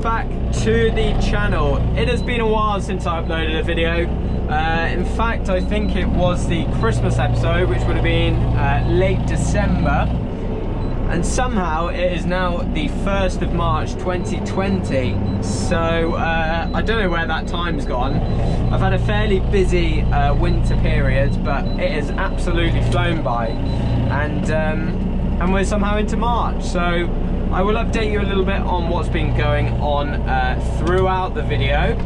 back to the channel. It has been a while since I uploaded a video. In fact, I think it was the Christmas episode, which would have been late December, and somehow it is now the 1st of March 2020, so I don't know where that time's gone. I've had a fairly busy winter period, but it has absolutely flown by, and we're somehow into March, so I will update you a little bit on what's been going on throughout the video.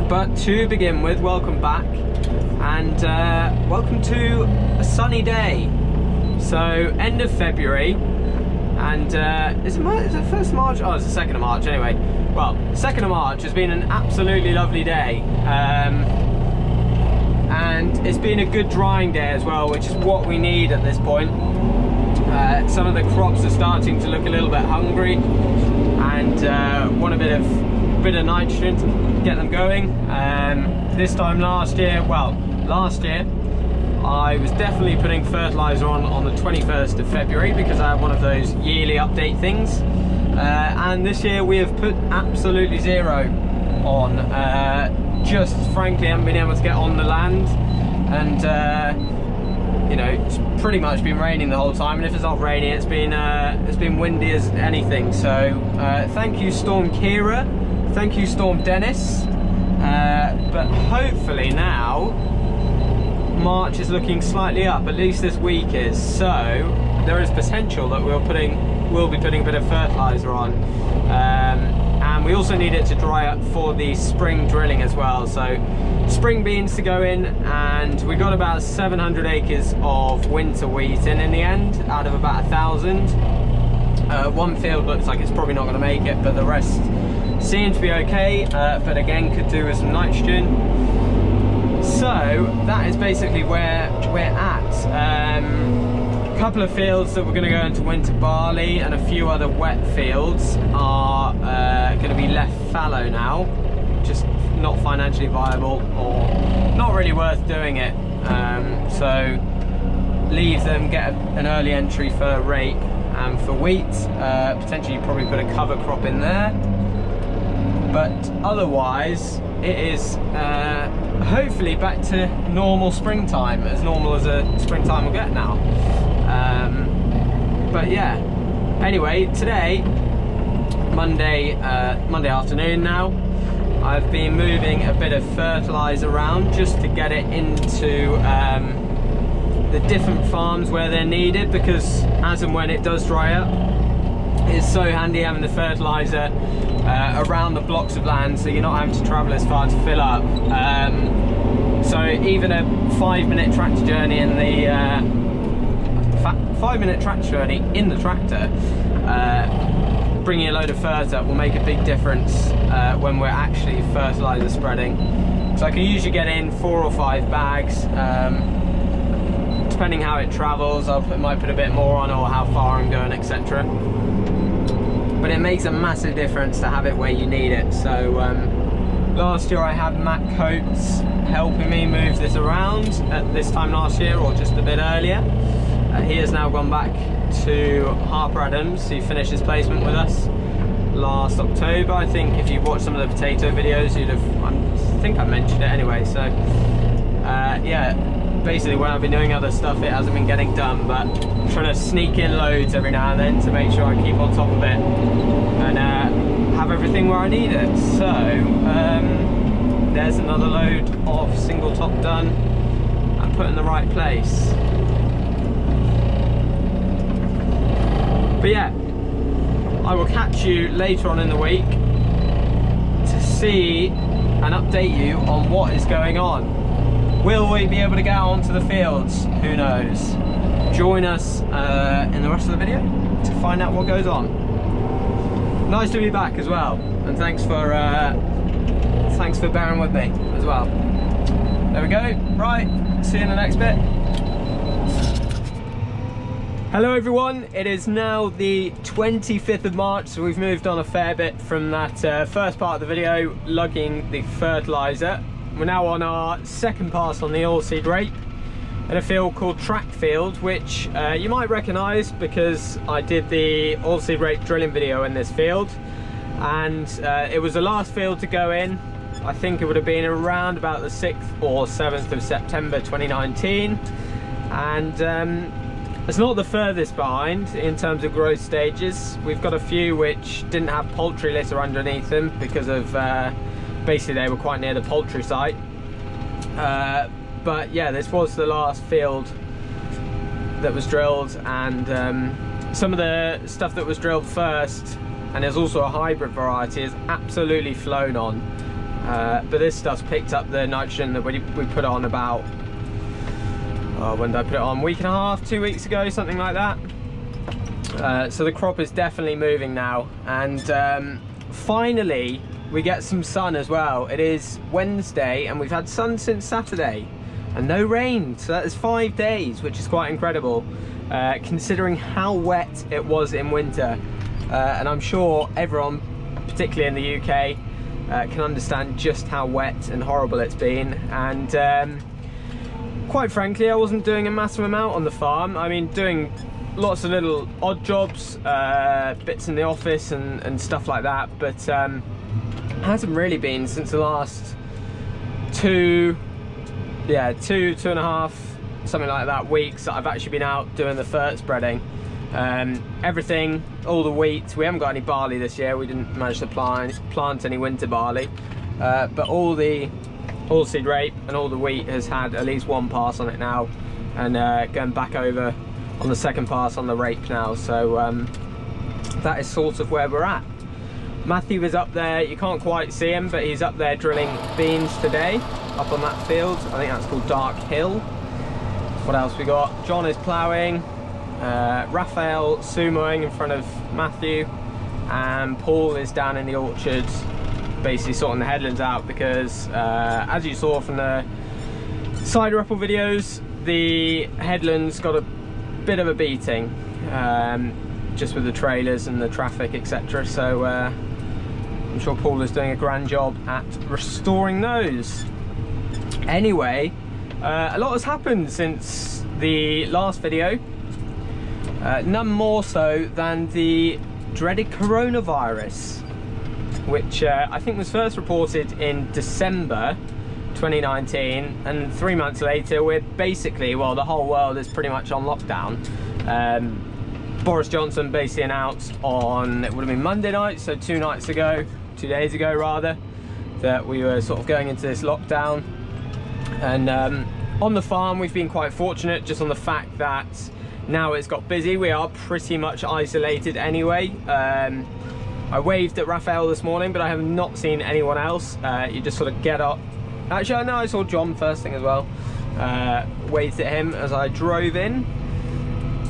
But to begin with, welcome back, and welcome to a sunny day. So end of February, and is it 1st of March? Oh, it's the 2nd of March anyway. Well, 2nd of March has been an absolutely lovely day, and it's been a good drying day as well, which is what we need at this point. Some of the crops are starting to look a little bit hungry and want a bit of nitrogen to get them going. This time last year I was definitely putting fertiliser on the 21st of February because I have one of those yearly update things, and this year we have put absolutely zero on. Just frankly haven't been able to get on the land, and you know, it's pretty much been raining the whole time, and if it's not raining, it's been windy as anything. So thank you Storm Kira, thank you Storm Dennis, but hopefully now March is looking slightly up, at least this week is, so there is potential that we'll be putting a bit of fertiliser on, and we also need it to dry up for the spring drilling as well. So spring beans to go in, and we got about 700 acres of winter wheat in the end out of about 1,000. One field looks like it's probably not going to make it, but the rest seem to be okay, but again could do with some nitrogen. So that is basically where we're at. A couple of fields that we're going to go into winter barley, and a few other wet fields are going to be left fallow now, just not financially viable or not really worth doing it. So leave them, get an early entry for rape and for wheat. Potentially probably put a cover crop in there, but otherwise it is hopefully back to normal springtime, as normal as a springtime will get now. But yeah, anyway, today, Monday afternoon now, I've been moving a bit of fertiliser around just to get it into the different farms where they're needed, because as and when it does dry up, it's so handy having the fertiliser around the blocks of land, so you're not having to travel as far to fill up. So even a 5-minute tractor journey in the 5-minute tractor journey in the tractor, bringing a load of fertiliser will make a big difference when we're actually fertiliser spreading. So I can usually get in 4 or 5 bags. Depending how it travels, I might put a bit more on, or how far I'm going, etc. But it makes a massive difference to have it where you need it. So last year I had Matt Coates helping me move this around at this time last year, or just a bit earlier. He has now gone back to Harper Adams. He finished his placement with us last October. I think if you've watched some of the potato videos, you'd have, I think I mentioned it anyway. So yeah, basically when I've been doing other stuff, it hasn't been getting done, but I'm trying to sneak in loads every now and then to make sure I keep on top of it and have everything where I need it. So there's another load of single top done and put in the right place. But yeah, I will catch you later on in the week to see and update you on what is going on. Will we be able to get onto the fields? Who knows? Join us in the rest of the video to find out what goes on. Nice to be back as well, and thanks for bearing with me as well. There we go. Right, see you in the next bit. Hello everyone, it is now the 25th of March, so we've moved on a fair bit from that first part of the video, lugging the fertiliser. We're now on our second pass on the oilseed rape in a field called Track Field, which you might recognise because I did the oilseed rape drilling video in this field. and it was the last field to go in. I think it would have been around about the 6th or 7th of September 2019, and it's not the furthest behind in terms of growth stages. We've got a few which didn't have poultry litter underneath them because of basically they were quite near the poultry site, but yeah, this was the last field that was drilled, and some of the stuff that was drilled first, and there's also a hybrid variety, is absolutely flown on, but this stuff's picked up the nitrogen that we put on about, when did I put it on? Week and a half, 2 weeks ago, something like that. So the crop is definitely moving now, and finally we get some sun as well. It is Wednesday and we've had sun since Saturday and no rain, so that is 5 days, which is quite incredible considering how wet it was in winter, and I'm sure everyone, particularly in the UK, can understand just how wet and horrible it's been. And quite frankly, I wasn't doing a massive amount on the farm. I mean, doing lots of little odd jobs, bits in the office and stuff like that, but hasn't really been since the last two and a half, something like that, weeks that I've actually been out doing the fert spreading. Everything, all the wheat, we haven't got any barley this year, we didn't manage to plant any winter barley, but all the oilseed rape and all the wheat has had at least one pass on it now, and going back over on the second pass on the rape now, so that is sort of where we're at. Matthew is up there, you can't quite see him, but he's up there drilling beans today, up on that field. I think that's called Dark Hill. What else we got? John is ploughing, Raphael sumoing in front of Matthew, and Paul is down in the orchard basically sorting the headlands out, because as you saw from the side ripple videos, the headlands got a bit of a beating, just with the trailers and the traffic, etc. So I'm sure Paul is doing a grand job at restoring those. Anyway, a lot has happened since the last video, none more so than the dreaded coronavirus, which I think was first reported in December 2019, and 3 months later we're basically, well, the whole world is pretty much on lockdown. Boris Johnson basically announced on, it would have been Monday night, so 2 days ago rather, that we were sort of going into this lockdown. And on the farm we've been quite fortunate, just on the fact that now it's got busy, we are pretty much isolated anyway. I waved at Raphael this morning, but I have not seen anyone else. You just sort of get up. Actually, no, I saw John first thing as well. Waved at him as I drove in.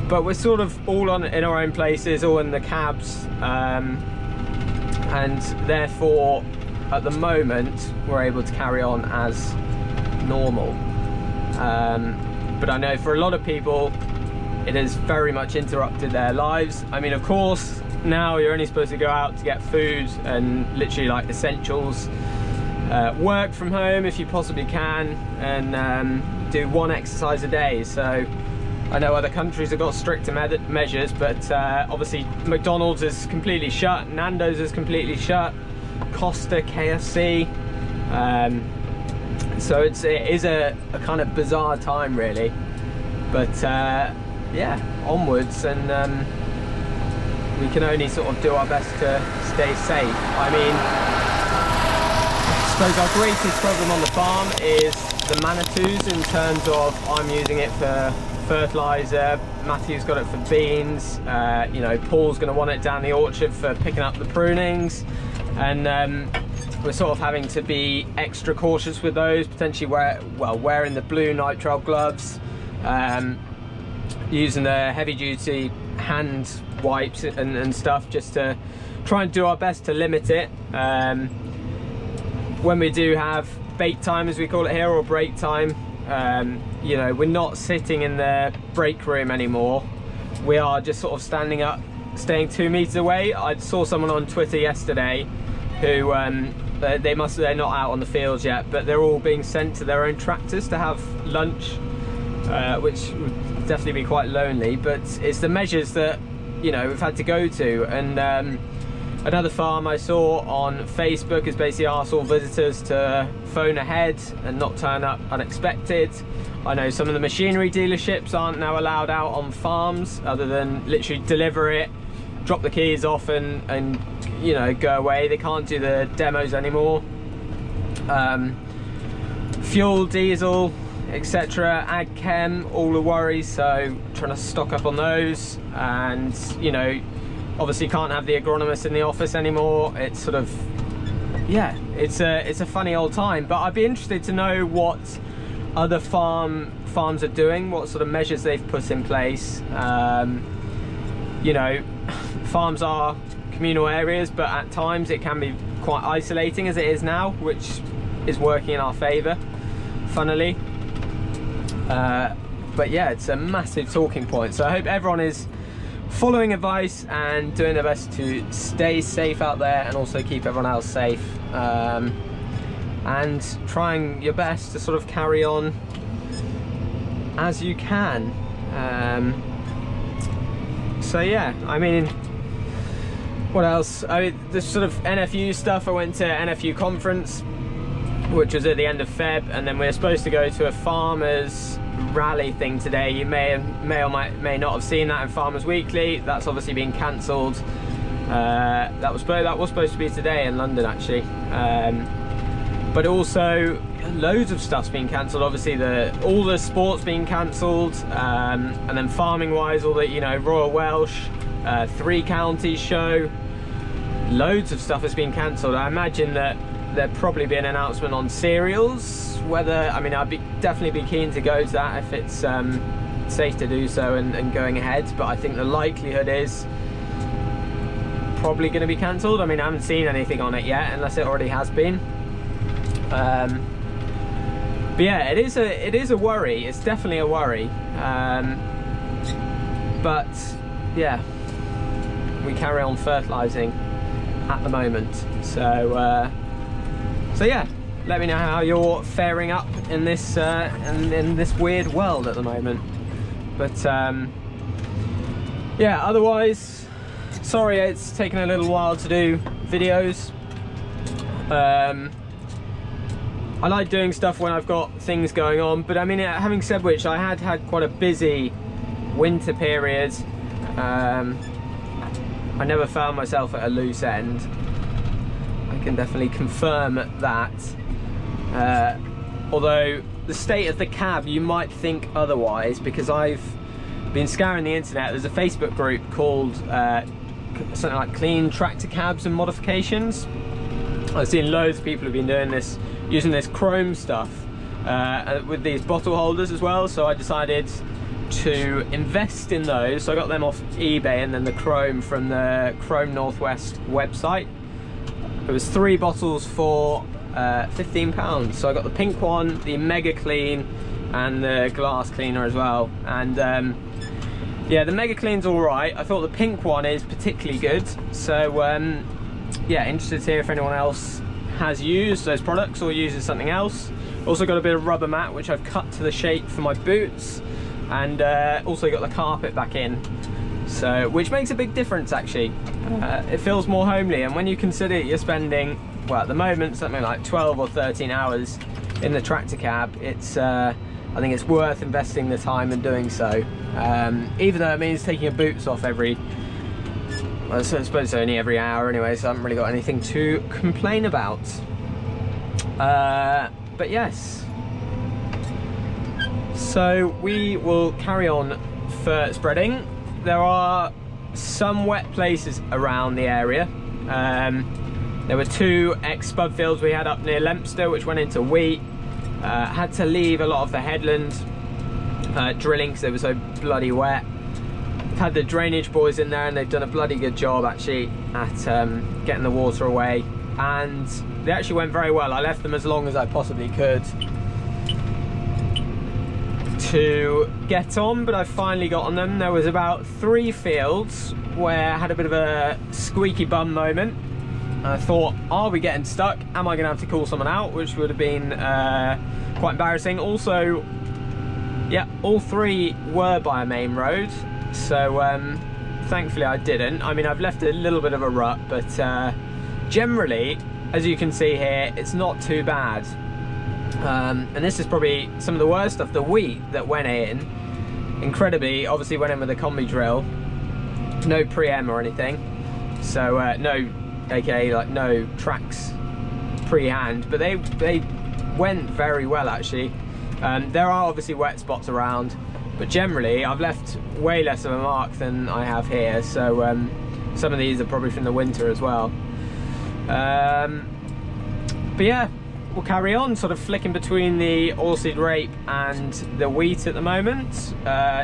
But we're sort of all in our own places, all in the cabs. And therefore, at the moment, we're able to carry on as normal. But I know for a lot of people, it has very much interrupted their lives. I mean, of course, now you're only supposed to go out to get food and literally like essentials, work from home if you possibly can, and do 1 exercise a day. So I know other countries have got stricter measures, but obviously McDonald's is completely shut, Nando's is completely shut, Costa, KFC, so it is a kind of bizarre time really, but yeah, onwards, and we can only sort of do our best to stay safe. I mean, I suppose our greatest problem on the farm is the Manitous, in terms of I'm using it for fertiliser, Matthew's got it for beans, you know, Paul's going to want it down the orchard for picking up the prunings, and we're sort of having to be extra cautious with those, potentially wearing the blue nitrile gloves, using the heavy duty hand wipes and stuff, just to try and do our best to limit it. When we do have bake time, as we call it here, or break time, you know, we're not sitting in the break room anymore. We are just sort of standing up, staying 2 meters away. I saw someone on Twitter yesterday who they're not out on the fields yet, but they're all being sent to their own tractors to have lunch, which would definitely be quite lonely, but it's the measures that, you know, we've had to go to. And Another farm I saw on Facebook has basically asked all visitors to phone ahead and not turn up unexpected. I know some of the machinery dealerships aren't now allowed out on farms other than literally deliver it, drop the keys off and you know, go away. They can't do the demos anymore. Fuel, diesel, etc., ag chem, all the worries, so trying to stock up on those. And you know, obviously can't have the agronomist in the office anymore. It's sort of, yeah, it's a funny old time. But I'd be interested to know what other farms are doing, what sort of measures they've put in place. You know, farms are communal areas, but at times it can be quite isolating as it is now, which is working in our favour, funnily. But yeah, it's a massive talking point. So I hope everyone is following advice and doing their best to stay safe out there and also keep everyone else safe, and trying your best to sort of carry on as you can. So yeah, I mean, what else? I mean, the sort of NFU stuff. I went to NFU conference, which was at the end of Feb, and then we were supposed to go to a farmers rally thing today. You may or may not have seen that in Farmers Weekly. That's obviously been cancelled. That was supposed to be today in London, actually. But also loads of stuff's been cancelled. Obviously all the sports being cancelled, and then farming wise, all the, you know, Royal Welsh, 3 Counties show, loads of stuff has been cancelled. I imagine that there'd probably be an announcement on cereals, whether, I mean, I'd definitely be keen to go to that if it's safe to do so and going ahead, but I think the likelihood is probably going to be cancelled. I mean, I haven't seen anything on it yet, unless it already has been. But yeah, it is a worry. It's definitely a worry. But yeah, we carry on fertilising at the moment. So yeah, let me know how you're faring up in this in this weird world at the moment. But yeah, otherwise, sorry it's taken a little while to do videos. I like doing stuff when I've got things going on, but I mean, having said which, I had quite a busy winter period. I never found myself at a loose end. I can definitely confirm that. Although the state of the cab, you might think otherwise, because I've been scouring the internet. There's a Facebook group called something like Clean Tractor Cabs and Modifications. I've seen loads of people have been doing this, using this chrome stuff with these bottle holders as well, so I decided to invest in those. So I got them off eBay, and then the chrome from the Chrome Northwest website. It was 3 bottles for £15. So I got the pink one, the Mega Clean, and the glass cleaner as well. And yeah, the Mega Clean's all right. I thought the pink one is particularly good. So yeah, interested to hear if anyone else has used those products or uses something else. Also got a bit of rubber mat, which I've cut to the shape for my boots, and also got the carpet back in, so which makes a big difference actually. It feels more homely, and when you consider you're spending, well, at the moment something like 12 or 13 hours in the tractor cab, it's I think it's worth investing the time and doing so, even though it means taking your boots off every, well, I suppose it's only every hour anyway, so I haven't really got anything to complain about. But yes, so we will carry on for spreading. There are some wet places around the area. There were 2 ex-spud fields we had up near Lempster, which went into wheat. Had to leave a lot of the headland drilling because it was so bloody wet. Had the drainage boys in there, and they've done a bloody good job actually at getting the water away, and they actually went very well. I left them as long as I possibly could to get on, but I finally got on them. There was about 3 fields where I had a bit of a squeaky bum moment. I thought, are we getting stuck? Am I gonna have to call someone out? Which would have been quite embarrassing. Also, yeah, all 3 were by a main road. So thankfully I didn't. I mean, I've left a little bit of a rut, but generally, as you can see here, it's not too bad. And this is probably some of the worst stuff. The wheat that went in, incredibly, obviously went in with a combi drill, no pre-em or anything, so no, aka like no tracks pre-hand, but they went very well actually. There are obviously wet spots around, but generally I've left way less of a mark than I have here, so some of these are probably from the winter as well. But yeah, we'll carry on sort of flicking between the oilseed rape and the wheat at the moment,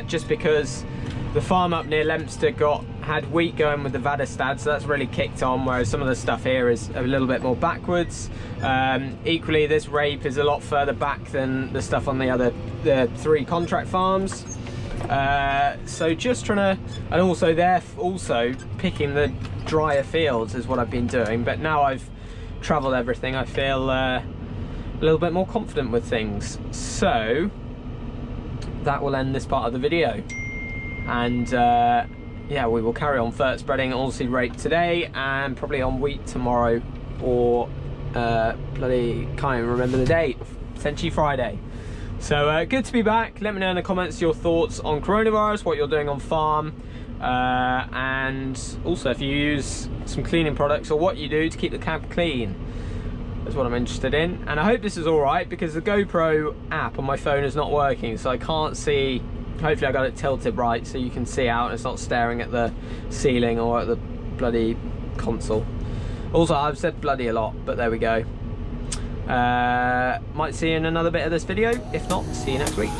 just because the farm up near Leominster had wheat going with the Vadestad, so that's really kicked on, whereas some of the stuff here is a little bit more backwards. Equally, this rape is a lot further back than the stuff on the 3 contract farms. So just trying to, and also they're also picking the drier fields is what I've been doing, but now I've travelled everything, I feel a little bit more confident with things. So that will end this part of the video, and yeah, we will carry on fert spreading oilseed rape today and probably on wheat tomorrow, or bloody can't even remember the date, potentially Friday. So good to be back. Let me know in the comments your thoughts on coronavirus, what you're doing on farm, and also if you use some cleaning products or what you do to keep the cab clean. That's what I'm interested in. And I hope this is all right, because the GoPro app on my phone is not working, so I can't see. Hopefully I got it tilted right so you can see out and it's not staring at the ceiling or at the bloody console. Also, I've said bloody a lot, but there we go. Might see you in another bit of this video. If not, see you next week.